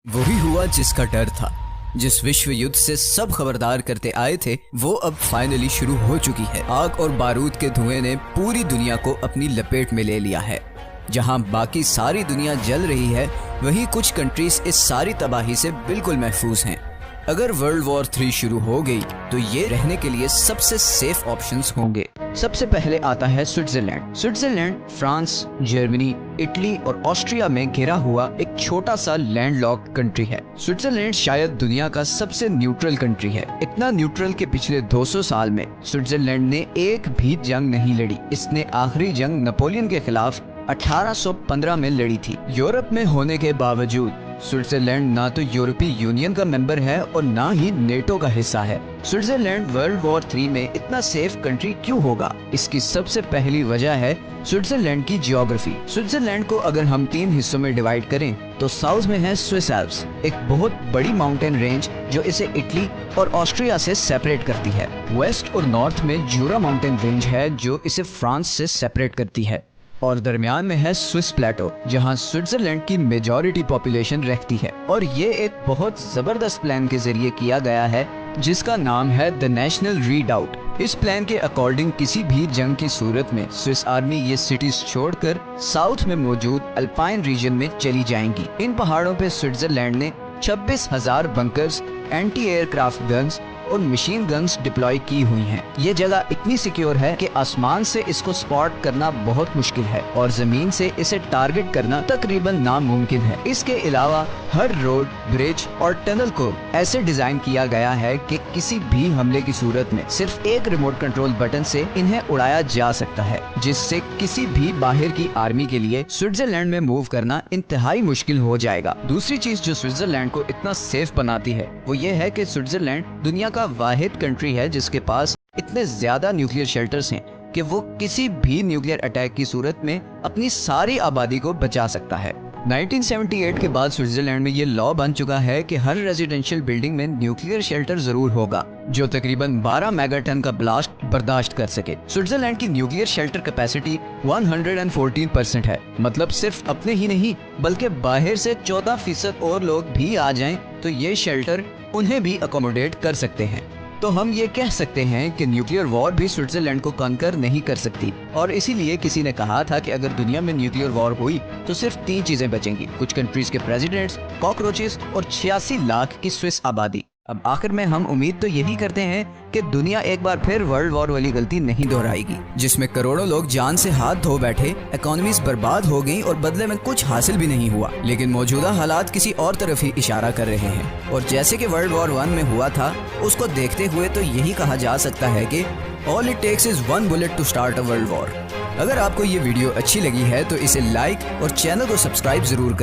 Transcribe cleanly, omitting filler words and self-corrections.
वही हुआ जिसका डर था। जिस विश्व युद्ध से सब खबरदार करते आए थे वो अब फाइनली शुरू हो चुकी है। आग और बारूद के धुएं ने पूरी दुनिया को अपनी लपेट में ले लिया है। जहां बाकी सारी दुनिया जल रही है वहीं कुछ कंट्रीज इस सारी तबाही से बिल्कुल महफूज हैं। अगर वर्ल्ड वॉर 3 शुरू हो गई तो ये रहने के लिए सबसे सेफ ऑप्शंस होंगे। सबसे पहले आता है Switzerland. Switzerland France, Germany, Italy और ऑस्ट्रिया में घिरा हुआ एक छोटा सा लैंडलॉक्ड कंट्री है। स्विट्जरलैंड शायद दुनिया का सबसे न्यूट्रल कंट्री है। इतना न्यूट्रल कि पिछले 200 साल में स्विट्जरलैंड ने एक भी जंग नहीं लड़ी। इसने आखिरी जंग नेपोलियन के खिलाफ 1815 में लड़ी थी। यूरोप में होने के बावजूद स्विट्जरलैंड ना तो यूरोपीय यूनियन का मेंबर है और ना ही नेटो का हिस्सा है। स्विट्जरलैंड वर्ल्ड वॉर 3 में इतना सेफ कंट्री क्यों होगा? इसकी सबसे पहली वजह है स्विट्जरलैंड की जियोग्राफी। स्विट्जरलैंड को अगर हम 3 हिस्सों में डिवाइड करें तो साउथ में है स्विस एल्प्स, एक बहुत बड़ी माउंटेन रेंज जो इसे इटली और ऑस्ट्रिया से सेपरेट करती है। वेस्ट और नॉर्थ में जूरा माउंटेन रेंज है जो इसे फ्रांस से सेपरेट करती है। और दरमियान में है स्विस प्लेटो जहां स्विट्जरलैंड की मेजॉरिटी पॉपुलेशन रहती है। और ये एक बहुत जबरदस्त प्लान के जरिए किया गया है जिसका नाम है द नेशनल रीडाउट। इस प्लान के अकॉर्डिंग किसी भी जंग की सूरत में स्विस आर्मी ये सिटीज छोड़कर साउथ में मौजूद अल्पाइन रीजन में चली जाएंगी। इन पहाड़ों पे स्विट्जरलैंड ने 26,000 बंकर्स, एंटी एयरक्राफ्ट गन्स और मशीन गन्स डिप्लॉय की हुई हैं। ये जगह इतनी सिक्योर है कि आसमान से इसको स्पॉट करना बहुत मुश्किल है और जमीन से इसे टारगेट करना तकरीबन नामुमकिन है। इसके अलावा हर रोड, ब्रिज और टनल को ऐसे डिजाइन किया गया है कि किसी भी हमले की सूरत में सिर्फ एक रिमोट कंट्रोल बटन से इन्हें उड़ाया जा सकता है, जिससे किसी भी बाहर की आर्मी के लिए स्विट्जरलैंड में मूव करना इंतहाई मुश्किल हो जाएगा। दूसरी चीज जो स्विट्जरलैंड को इतना सेफ बनाती है वो ये है कि स्विट्जरलैंड दुनिया का वाहिद कंट्री है जिसके पास इतने ज्यादा न्यूक्लियर शेल्टर्स हैं कि वो किसी भी न्यूक्लियर अटैक की सूरत में अपनी सारी आबादी को बचा सकता है। 1978 के बाद स्विट्जरलैंड में ये लॉ बन चुका है कि हर रेजिडेंशियल बिल्डिंग में न्यूक्लियर शेल्टर जरूर होगा जो तकरीबन 12 मेगाटन का ब्लास्ट बर्दाश्त कर सके। स्विट्जरलैंड की न्यूक्लियर शेल्टर कैपेसिटी 114% है। मतलब सिर्फ अपने ही नहीं बल्कि बाहर से 14% और लोग भी आ जाएं तो ये शेल्टर उन्हें भी अकोमोडेट कर सकते हैं। तो हम ये कह सकते हैं कि न्यूक्लियर वॉर भी स्विट्जरलैंड को कॉन्कर नहीं कर सकती। और इसीलिए किसी ने कहा था कि अगर दुनिया में न्यूक्लियर वॉर हुई तो सिर्फ 3 चीजें बचेंगी, कुछ कंट्रीज के प्रेसिडेंट्स, कॉकरोचेस और 86 लाख की स्विस आबादी। अब आखिर में हम उम्मीद तो यही करते हैं कि दुनिया एक बार फिर वर्ल्ड वॉर वाली गलती नहीं दोहराएगी जिसमें करोड़ों लोग जान से हाथ धो बैठे, इकोनॉमीज बर्बाद हो गई और बदले में कुछ हासिल भी नहीं हुआ। लेकिन मौजूदा हालात किसी और तरफ ही इशारा कर रहे हैं और जैसे कि वर्ल्ड वॉर 1 में हुआ था उसको देखते हुए तो यही कहा जा सकता है कि all it takes is 1 bullet to start a world war. अगर आपको ये वीडियो अच्छी लगी है तो इसे लाइक और चैनल को सब्सक्राइब जरूर कर